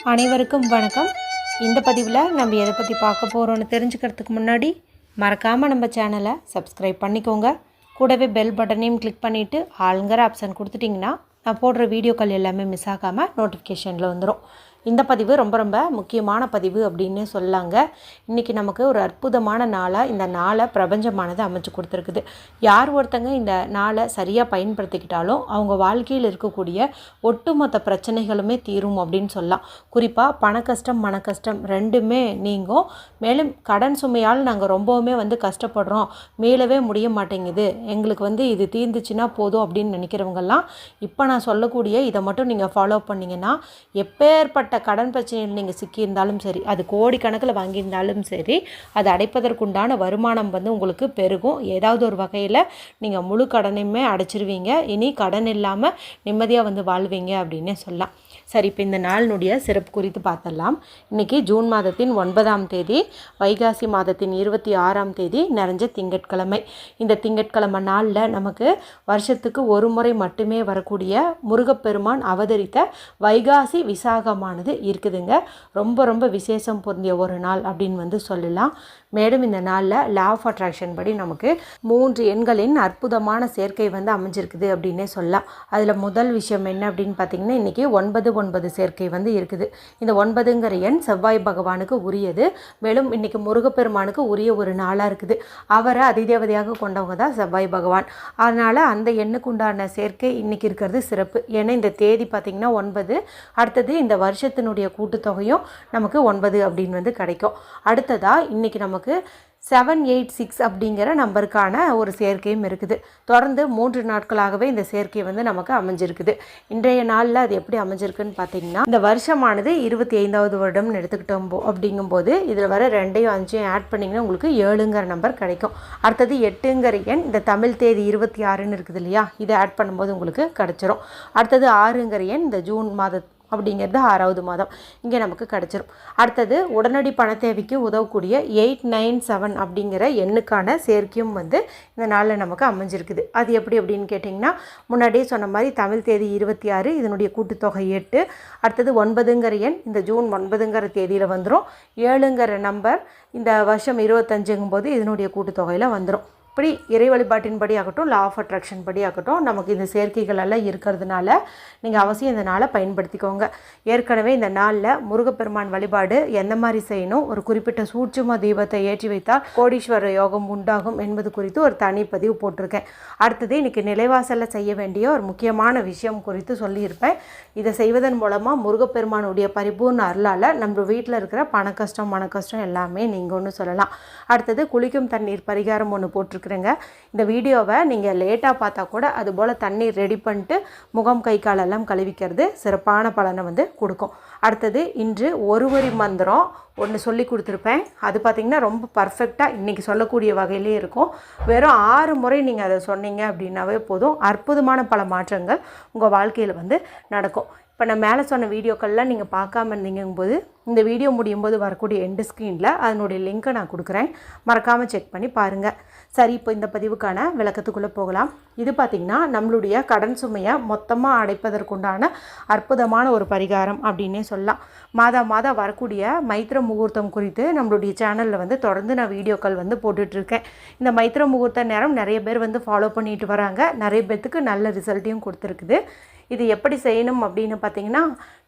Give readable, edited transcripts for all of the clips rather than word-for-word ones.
அனைவருக்கும் வணக்கம். இந்த பதிவில் நம்ம எதை பற்றி பார்க்க போகிறோன்னு தெரிஞ்சுக்கிறதுக்கு முன்னாடி மறக்காமல் நம்ம சேனலை சப்ஸ்கிரைப் பண்ணிக்கோங்க. கூடவே பெல் பட்டனையும் கிளிக் பண்ணிவிட்டு ஆளுங்கிற ஆப்ஷன் கொடுத்துட்டிங்கன்னா நான் போடுற வீடியோக்கள் எல்லாமே மிஸ் ஆகாமல் நோட்டிஃபிகேஷனில் வந்துடும். இந்த பதிவு ரொம்ப ரொம்ப முக்கியமான பதிவு அப்படின்னு சொல்லாங்க. இன்றைக்கி நமக்கு ஒரு அற்புதமான நாளாக இந்த நாளை பிரபஞ்சமானது அமைச்சு கொடுத்துருக்குது. யார் ஒருத்தங்க இந்த நாளை சரியாக பயன்படுத்திக்கிட்டாலும் அவங்க வாழ்க்கையில் இருக்கக்கூடிய ஒட்டுமொத்த பிரச்சனைகளுமே தீரும் அப்படின்னு சொல்லலாம். குறிப்பாக பண கஷ்டம் மன கஷ்டம் ரெண்டுமே நீங்கும். மேலும் கடன் சுமையால் நாங்கள் ரொம்பவுமே கஷ்டப்படுறோம், மீளவே முடிய மாட்டேங்குது, எங்களுக்கு இது தீர்ந்துச்சுன்னா போதும் அப்படின்னு நினைக்கிறவங்கெல்லாம் இப்போ நான் சொல்லக்கூடிய இதை மட்டும் நீங்கள் ஃபாலோ பண்ணிங்கன்னா எப்பேற்பட்ட கடன் பிரச்சனையில் நீங்கள் சிக்கியிருந்தாலும் சரி, அது கோடிக்கணக்கில் வாங்கியிருந்தாலும் சரி, அது அடைப்பதற்குண்டான வருமானம் உங்களுக்கு பெருகும். ஏதாவது ஒரு வகையில் நீங்கள் முழு கடனையுமே அடைச்சிருவீங்க. இனி கடன் இல்லாமல் நிம்மதியாக வாழ்வீங்க அப்படின்னே சொல்லலாம். சரி, இப்போ இந்த நாளினுடைய சிறப்பு குறித்து பார்த்தலாம். இன்றைக்கி ஜூன் மாதத்தின் 9ஆம் தேதி, வைகாசி மாதத்தின் 26ஆம் தேதி நிறைஞ்ச திங்கட்கிழமை. இந்த திங்கட்கிழமை நாளில் நமக்கு வருஷத்துக்கு ஒரு முறை மட்டுமே வரக்கூடிய முருகப்பெருமான் அவதரித்த வைகாசி விசாகமானது இருக்குதுங்க. ரொம்ப ரொம்ப விசேஷம் பொருந்திய ஒரு நாள் அப்படின்னு சொல்லலாம். மேலும் இந்த நாளில் லா ஆஃப் அட்ராக்ஷன் படி நமக்கு 3 எண்களின் அற்புதமான சேர்க்கை அமைஞ்சிருக்குது அப்படின்னே சொல்லலாம். அதில் முதல் விஷயம் என்ன அப்படின்னு பார்த்தீங்கன்னா, இன்றைக்கி 9 சேர்க்கை இருக்குது. இந்த 9ங்கிற எண் செவ்வாய் பகவானுக்கு உரியது. மேலும் இன்றைக்கி முருகப்பெருமானுக்கு உரிய ஒரு நாளாக இருக்குது. அவரை அதிதேவதையாக கொண்டவங்க தான் செவ்வாய் பகவான். அதனால் அந்த எண்ணுக்கு உண்டான சேர்க்கை இன்றைக்கி இருக்கிறது சிறப்பு. ஏன்னா இந்த தேதி பார்த்திங்கன்னா 9, அடுத்தது இந்த வருஷத்தினுடைய கூட்டுத்தொகையும் நமக்கு 9 அப்படின்னு கிடைக்கும். அடுத்ததாக இன்றைக்கி நமக்கு 786 அப்படிங்கிற நம்பருக்கான ஒரு சேர்க்கையும் இருக்குது. தொடர்ந்து 3 நாட்களாகவே இந்த சேர்க்கை நமக்கு அமைஞ்சிருக்குது. இன்றைய நாளில் அது எப்படி அமைஞ்சிருக்குன்னு பார்த்தீங்கன்னா, இந்த வருஷமானது 25வது வருடம்னு எடுத்துக்கிட்டோம் அப்படிங்கும்போது இதில் வர 2யும் 5யும் ஆட் பண்ணிங்கன்னா உங்களுக்கு 7ங்கிற நம்பர் கிடைக்கும். அடுத்தது 8ங்கிற எண் இந்த தமிழ் தேதி 26ன்னு இருக்குது இல்லையா, இதை ஆட் பண்ணும்போது உங்களுக்கு கிடச்சிரும். அடுத்தது 6ங்கிற எண் இந்த ஜூன் மாதம் அப்படிங்கிறது 6வது மாதம் இங்கே நமக்கு கிடச்சிரும். அடுத்தது உடனடி பண தேவைக்கு உதவக்கூடிய 897 அப்படிங்கிற எண்ணுக்கான சேர்க்கையும் இந்த நாளில் நமக்கு அமைஞ்சிருக்குது. அது எப்படி அப்படின்னு கேட்டிங்கன்னா, முன்னாடியே சொன்ன மாதிரி தமிழ் தேதி 26, இதனுடைய கூட்டுத்தொகை 8, அடுத்தது 9ங்கிற எண் இந்த ஜூன் 9ங்கிற தேதியில் வந்துடும். 7ங்கிற நம்பர் இந்த வருஷம் 25ங்கும் போது இதனுடைய கூட்டுத்தொகையில் வந்துடும். இப்படி இறை வழிபாட்டின் படி ஆகட்டும், லா ஆஃப் அட்ராக்ஷன் படி ஆகட்டும், நமக்கு இந்த சேர்க்கைகள் எல்லாம் இருக்கிறதுனால நீங்கள் அவசியம் இந்த நாளை பயன்படுத்திக்கோங்க. ஏற்கனவே இந்த நாளில் முருகப்பெருமான் வழிபாடு எந்த மாதிரி செய்யணும், ஒரு குறிப்பிட்ட சூட்சும தீபத்தை ஏற்றி வைத்தால் கோடீஸ்வர யோகம் உண்டாகும் என்பது குறித்து ஒரு தனி பதிவு போட்டிருக்கேன். அடுத்தது இன்றைக்கி நிலைவாசலில் செய்ய வேண்டிய ஒரு முக்கியமான விஷயம் குறித்து சொல்லியிருப்பேன். இதை செய்வதன் மூலமாக முருகப்பெருமானுடைய பரிபூர்ண அருளால் நம்ம வீட்டில் இருக்கிற பண கஷ்டம் மன கஷ்டம் எல்லாமே நீங்கன்னு சொல்லலாம். அடுத்தது குளிக்கும் தண்ணீர் பரிகாரம் ஒன்று போட்டிருக்கு. இந்த வீடியோவை நீங்கள் லேட்டாக பார்த்தா கூட அதுபோல் தண்ணீர் ரெடி பண்ணிட்டு முகம் கை காலெல்லாம் கழுவிக்கிறது சிறப்பான பலனை கொடுக்கும். அடுத்தது இன்று ஒரு வரி மந்திரம் ஒன்று சொல்லி கொடுத்துருப்பேன். அது பார்த்திங்கன்னா ரொம்ப பர்ஃபெக்டாக இன்றைக்கி சொல்லக்கூடிய வகையிலே இருக்கும். வெறும் 6 முறை நீங்கள் அதை சொன்னீங்க அப்படின்னாவே போதும், அற்புதமான பல மாற்றங்கள் உங்கள் வாழ்க்கையில் நடக்கும். இப்போ நான் மேலே சொன்ன வீடியோக்கள்லாம் நீங்கள் பார்க்காம இருந்தீங்கும்போது இந்த வீடியோ முடியும் போது வரக்கூடிய எண்டு ஸ்க்ரீனில் அதனுடைய லிங்க்கை நான் கொடுக்குறேன், மறக்காமல் செக் பண்ணி பாருங்கள். சரி, இப்போ இந்த பதிவுக்கான விளக்கத்துக்குள்ளே போகலாம். இது பார்த்திங்கன்னா நம்மளுடைய கடன் சுமையை மொத்தமாக அடைப்பதற்குண்டான அற்புதமான ஒரு பரிகாரம் அப்படின்னே சொல்லலாம். மாதம் வரக்கூடிய மைத்திர முகூர்த்தம் குறித்து நம்மளுடைய சேனலில் தொடர்ந்து நான் வீடியோக்கள் போட்டுட்ருக்கேன். இந்த மைத்திர முகூர்த்த நேரம் நிறைய பேர் ஃபாலோ பண்ணிட்டு வராங்க. நிறைய பேர்த்துக்கு நல்ல ரிசல்ட்டையும் கொடுத்துருக்குது. இது எப்படி செய்யணும் அப்படின்னு பார்த்தீங்கன்னா,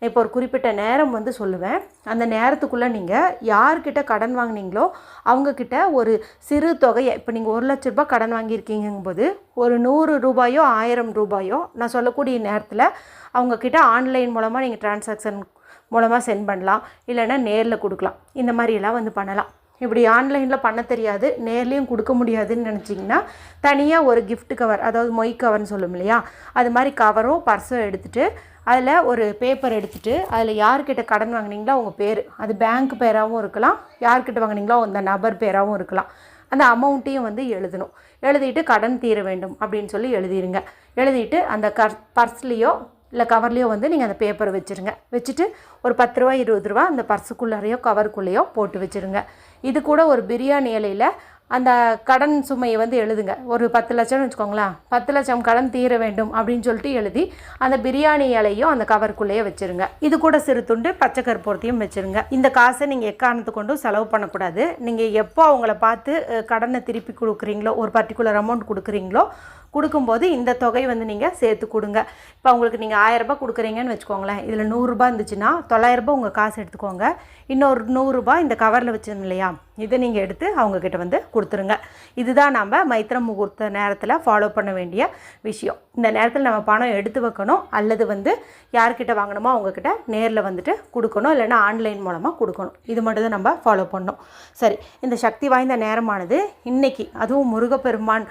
இப்போ ஒரு குறிப்பிட்ட நேரம் சொல்லுவேன். அந்த நேரத்துக்குள்ளே நீங்கள் யார்கிட்ட கடன் வாங்கினீங்களோ அவங்கக்கிட்ட ஒரு சிறு தொகையை, இப்போ நீங்கள் 1 லட்ச ரூபாய் கடன் வாங்கியிருக்கீங்கும்போது ஒரு 100 ரூபாயோ 1000 ரூபாயோ நான் சொல்லக்கூடிய நேரத்தில் அவங்கக்கிட்ட ஆன்லைன் மூலமாக நீங்கள் டிரான்சாக்ஷன் மூலமாக சென்ட் பண்ணலாம், இல்லைன்னா நேரில் கொடுக்கலாம். இந்த மாதிரியெல்லாம் பண்ணலாம். இப்படி ஆன்லைனில் பண்ண தெரியாது, நேர்லேயும் கொடுக்க முடியாதுன்னு நினச்சிங்கன்னா தனியாக ஒரு கிஃப்ட் கவர், அதாவது மொய் கவர்னு சொல்லும் இல்லையா, அது மாதிரி கவரோ பர்ஸோ எடுத்துகிட்டு அதில் ஒரு பேப்பர் எடுத்துகிட்டு அதில் யார்கிட்ட கடன் வாங்கினீங்களோ அவங்க பேர், அது பேங்க் பேராகவும் இருக்கலாம், யார்கிட்ட வாங்கினீங்களோ அந்த நபர் பேராகவும் இருக்கலாம், அந்த அமௌண்ட்டையும் எழுதணும். எழுதிட்டு கடன் தீர வேண்டும் அப்படின்னு சொல்லி எழுதிடுங்க. எழுதிட்டு அந்த பர்ஸ்லேயோ இல்லை கவர்லேயோ நீங்கள் அந்த பேப்பரை வச்சுருங்க. வச்சுட்டு ஒரு 10 ரூபா 20 ரூபா அந்த பர்ஸுக்குள்ளேயோ கவருக்குள்ளேயோ போட்டு வச்சுருங்க. இது கூட ஒரு பிரியாணி இலையில் அந்த கடன் சுமையை வந்து எழுதுங்க. ஒரு 10 லட்சம்னு வச்சுக்கோங்களேன், 10 லட்சம் கடன் தீர வேண்டும் அப்படின்னு சொல்லிட்டு எழுதி அந்த பிரியாணி இலையும் அந்த கவருக்குள்ளேயே வச்சுருங்க. இது கூட சிறு துண்டு பச்சை கற்பூரத்தையும் வச்சுருங்க. இந்த காசை நீங்கள் எக்காரணத்து கொண்டும் செலவு பண்ணக்கூடாது. நீங்கள் எப்போ அவங்கள பார்த்து கடனை திருப்பி கொடுக்குறீங்களோ, ஒரு பர்டிகுலர் அமௌண்ட் கொடுக்குறீங்களோ, கொடுக்கும்போது இந்த தொகை வந்து நீங்கள் சேர்த்து கொடுங்க. இப்போ உங்களுக்கு நீங்கள் 1000 ரூபாய் கொடுக்குறீங்கன்னு வச்சுக்கோங்களேன், இதில் 100 ரூபாய் இருந்துச்சுன்னா 900 ரூபாய் உங்கள் காசு எடுத்துக்கோங்க. இன்னொரு 100 ரூபாய் இந்த கவரில் வச்சுருங்க இல்லையா, இதை நீங்கள் எடுத்து அவங்கக்கிட்ட வந்து கொடுத்துருங்க. இதுதான் நம்ம மைத்திர முகூர்த்த நேரத்தில் ஃபாலோ பண்ண வேண்டிய விஷயம். இந்த நேரத்தில் நம்ம பணம் எடுத்து வைக்கணும், அல்லது வந்து யார்கிட்ட வாங்கணுமோ அவங்கக்கிட்ட நேரில் வந்துட்டு கொடுக்கணும், இல்லைன்னா ஆன்லைன் மூலமாக கொடுக்கணும். இது மட்டும் தான் நம்ம ஃபாலோ பண்ணணும். சரி, இந்த சக்தி வாய்ந்த நேரமானது இன்றைக்கி, அதுவும் முருகப்பெருமான்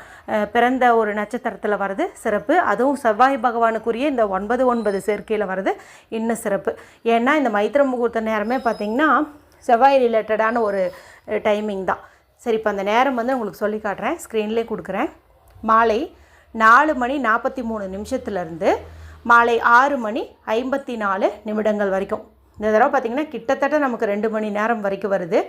பிறந்த ஒரு நட்சத்திரத்தில் வர்றது சிறப்பு. அதுவும் செவ்வாய் பகவானுக்குரிய இந்த 9/9 சேர்க்கையில் வர்றது இன்னும் சிறப்பு. ஏன்னா இந்த மைத்திர முகூர்த்த நேரமே பார்த்திங்கன்னா செவ்வாய் ரிலேட்டடான ஒரு டைமிங் தான். சரி, இப்போ அந்த நேரம் வந்து உங்களுக்கு சொல்லி காட்டுறேன், ஸ்க்ரீன்லேயே கொடுக்குறேன். மாலை 4:43 மாலை 6:54 வரைக்கும். இந்த தடவை பார்த்திங்கன்னா கிட்டத்தட்ட நமக்கு 2 மணி நேரம் வரைக்கும் வருது.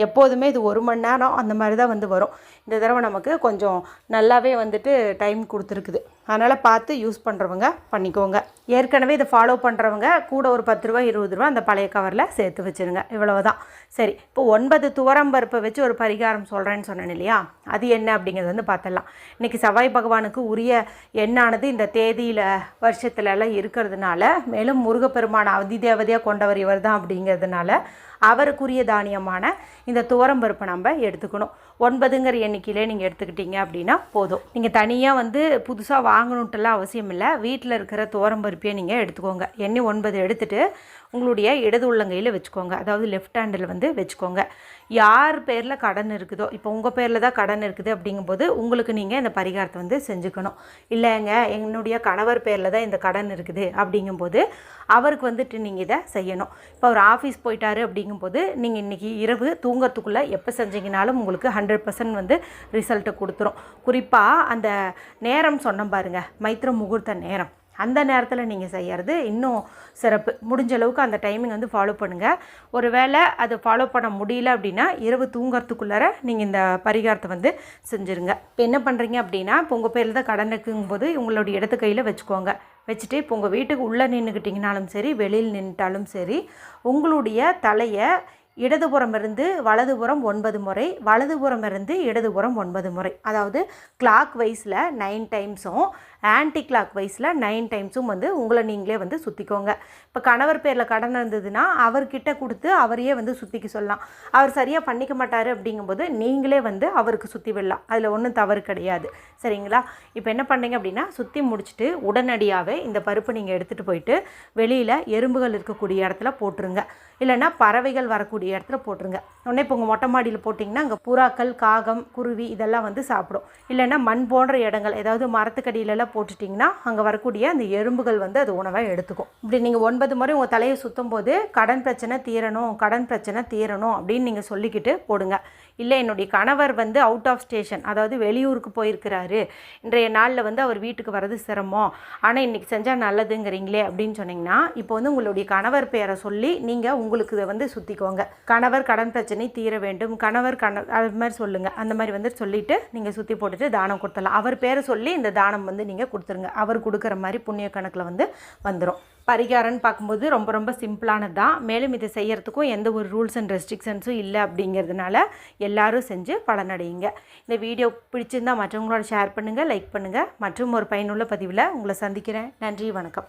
எப்போதுமே இது 1 மணி நேரம் அந்த மாதிரி தான் வந்து வரும். இந்த தடவை நமக்கு கொஞ்சம் நல்லாவே வந்துட்டு டைம் கொடுத்துருக்குது. அதனால் பார்த்து யூஸ் பண்ணுறவங்க பண்ணிக்கோங்க. ஏற்கனவே இதை ஃபாலோ பண்ணுறவங்க கூட ஒரு 10 ரூபா 20 ரூபா அந்த பழைய கவரில் சேர்த்து வச்சுருங்க. இவ்வளவு தான். சரி, இப்போ 9 துவரம்பருப்பை வச்சு ஒரு பரிகாரம் சொல்கிறேன்னு சொன்னேன் இல்லையா, அது என்ன அப்படிங்கிறது வந்து பார்த்துடலாம். இன்றைக்கி செவ்வாய் பகவானுக்கு உரிய எண்ணானது இந்த தேதியில் வருஷத்துலலாம் இருக்கிறதுனால, மேலும் முருகப்பெருமான அதிதேவதையாக கொண்டவர் இவர் தான் அப்படிங்கிறதுனால அவருக்குரிய தானியமான இந்த துவரம்பருப்பை நம்ம எடுத்துக்கணும். 9ங்கிற எண்ணிக்கையிலே நீங்கள் எடுத்துக்கிட்டீங்க அப்படின்னா போதும். நீங்கள் தனியாக வந்து புதுசாக வாங்கணுன்ட்டுலாம் அவசியம் இல்லை. வீட்டில் இருக்கிற துவரம்பருப்பையை நீங்கள் எடுத்துக்கோங்க. எண்ணி 9 எடுத்துகிட்டு உங்களுடைய இடது உள்ளங்கையில் வச்சுக்கோங்க, அதாவது லெஃப்ட் ஹேண்டில் வந்து வச்சுக்கோங்க. யார் பேரில் கடன் இருக்குதோ, இப்போ உங்கள் பேரில் தான் கடன் இருக்குது அப்படிங்கும்போது உங்களுக்கு நீங்கள் இந்த பரிகாரத்தை வந்து செஞ்சுக்கணும். இல்லைங்க என்னுடைய கணவர் பேரில் தான் இந்த கடன் இருக்குது அப்படிங்கும்போது அவருக்கு வந்துட்டு நீங்கள் இதை செய்யணும். இப்போ அவர் ஆஃபீஸ் போயிட்டாரு அப்படிங்கும்போது நீங்கள் இன்றைக்கி இரவு தூங்கிறதுக்குள்ளே எப்போ செஞ்சீங்கனாலும் உங்களுக்கு 100% வந்து ரிசல்ட்டை கொடுத்துரும். குறிப்பாக அந்த நேரம் சொன்னோம் பாருங்கள், மைத்திர முகூர்த்த நேரம், அந்த நேரத்தில் நீங்கள் செய்கிறது இன்னும் சிறப்பு. முடிஞ்ச அளவுக்கு அந்த டைமிங் வந்து ஃபாலோ பண்ணுங்கள். ஒரு வேளை அதை ஃபாலோ பண்ண முடியல அப்படின்னா இரவு தூங்கிறதுக்குள்ளார நீங்கள் இந்த பரிகாரத்தை வந்து செஞ்சுருங்க. இப்போ என்ன பண்ணுறீங்க அப்படின்னா, இப்போ உங்கள் பேரில் தான் கடன் இருக்குங்கும்போது உங்களுடைய இடத்து கையில் வச்சுக்கோங்க. வச்சுட்டு இப்போ உங்கள் வீட்டுக்கு உள்ளே நின்றுக்கிட்டிங்கனாலும் சரி, வெளியில் நின்றுட்டாலும் சரி, உங்களுடைய தலையை இடதுபுறம் இருந்து வலதுபுறம் 9 முறை, வலதுபுறம் இருந்து இடதுபுறம் 9 முறை, அதாவது கிளாக் வைஸில் 9 டைம்ஸும் ஆன்டி கிளாக் வைஸில் 9 டைம்ஸும் வந்து உங்களை நீங்களே வந்து சுற்றிக்கோங்க. இப்போ கணவர் பேரில் கடன் இருந்ததுன்னா அவர்கிட்ட கொடுத்து அவரையே வந்து சுற்றிக்க சொல்லலாம். அவர் சரியாக பண்ணிக்க மாட்டார் அப்படிங்கும்போது நீங்களே வந்து அவருக்கு சுற்றி விடலாம். அதில் ஒன்றும் தவறு கிடையாது. சரிங்களா? இப்போ என்ன பண்ணீங்க அப்படின்னா, சுற்றி முடிச்சுட்டு உடனடியாகவே இந்த பருப்பு நீங்கள் எடுத்துகிட்டு போயிட்டு வெளியில் எறும்புகள் இருக்கக்கூடிய இடத்துல போட்டுருங்க, இல்லைன்னா பறவைகள் வரக்கூடிய இடத்துல போட்டுருங்க. உடனே இப்போ உங்கள் மொட்டை மாடியில் போட்டிங்கன்னா அங்கே புறாக்கள், காகம், குருவி இதெல்லாம் வந்து சாப்பிடும். இல்லைன்னா மண் போன்ற இடங்கள், ஏதாவது மரத்துக்கடியிலலாம் போட்டுட்டிங்கன்னா அங்கே வரக்கூடிய அந்த எறும்புகள் வந்து அது உணவை எடுத்துக்கும். இப்படி நீங்கள் 9 முறை உங்கள் தலையை சுற்றும் போது கடன் பிரச்சனை தீரணும், கடன் பிரச்சனை தீரணும் அப்படின்னு நீங்கள் சொல்லிக்கிட்டு போடுங்க. இல்லை என்னுடைய கணவர் வந்து அவுட் ஆஃப் ஸ்டேஷன், அதாவது வெளியூருக்கு போயிருக்கிறாரு, இன்றைய நாளில் வந்து அவர் வீட்டுக்கு வர்றது சிரமம், ஆனால் இன்றைக்கி செஞ்சால் நல்லதுங்கிறீங்களே அப்படின்னு சொன்னிங்கன்னா, இப்போ வந்து உங்களுடைய கணவர் பேரை சொல்லி நீங்கள் உங்களுக்கு இதை வந்து சுற்றிக்கோங்க. கணவர் கடன் பிரச்சனை தீர வேண்டும், கணவர் அது மாதிரி சொல்லுங்கள். அந்த மாதிரி வந்து சொல்லிவிட்டு நீங்கள் சுற்றி போட்டுட்டு தானம் கொடுத்துடலாம். அவர் பேரை சொல்லி இந்த தானம் வந்து நீங்கள் கொடுத்துருங்க. அவர் கொடுக்குற மாதிரி புண்ணிய கணக்கில் வந்து வந்துடும். பரிகாரம்னு பார்க்கும்போது ரொம்ப ரொம்ப சிம்பிளானது தான். மேலும் இதை செய்கிறதுக்கும் எந்த ஒரு ரூல்ஸ் அண்ட் ரெஸ்ட்ரிக்ஷன்ஸும் இல்லை அப்படிங்கிறதுனால எல்லாரும் செஞ்சு பலனடையுங்க. இந்த வீடியோ பிடிச்சிருந்தால் மற்றவங்களோட ஷேர் பண்ணுங்கள், லைக் பண்ணுங்கள். மற்றும் ஒரு பயனுள்ள பதிவில் உங்களை சந்திக்கிறேன். நன்றி, வணக்கம்.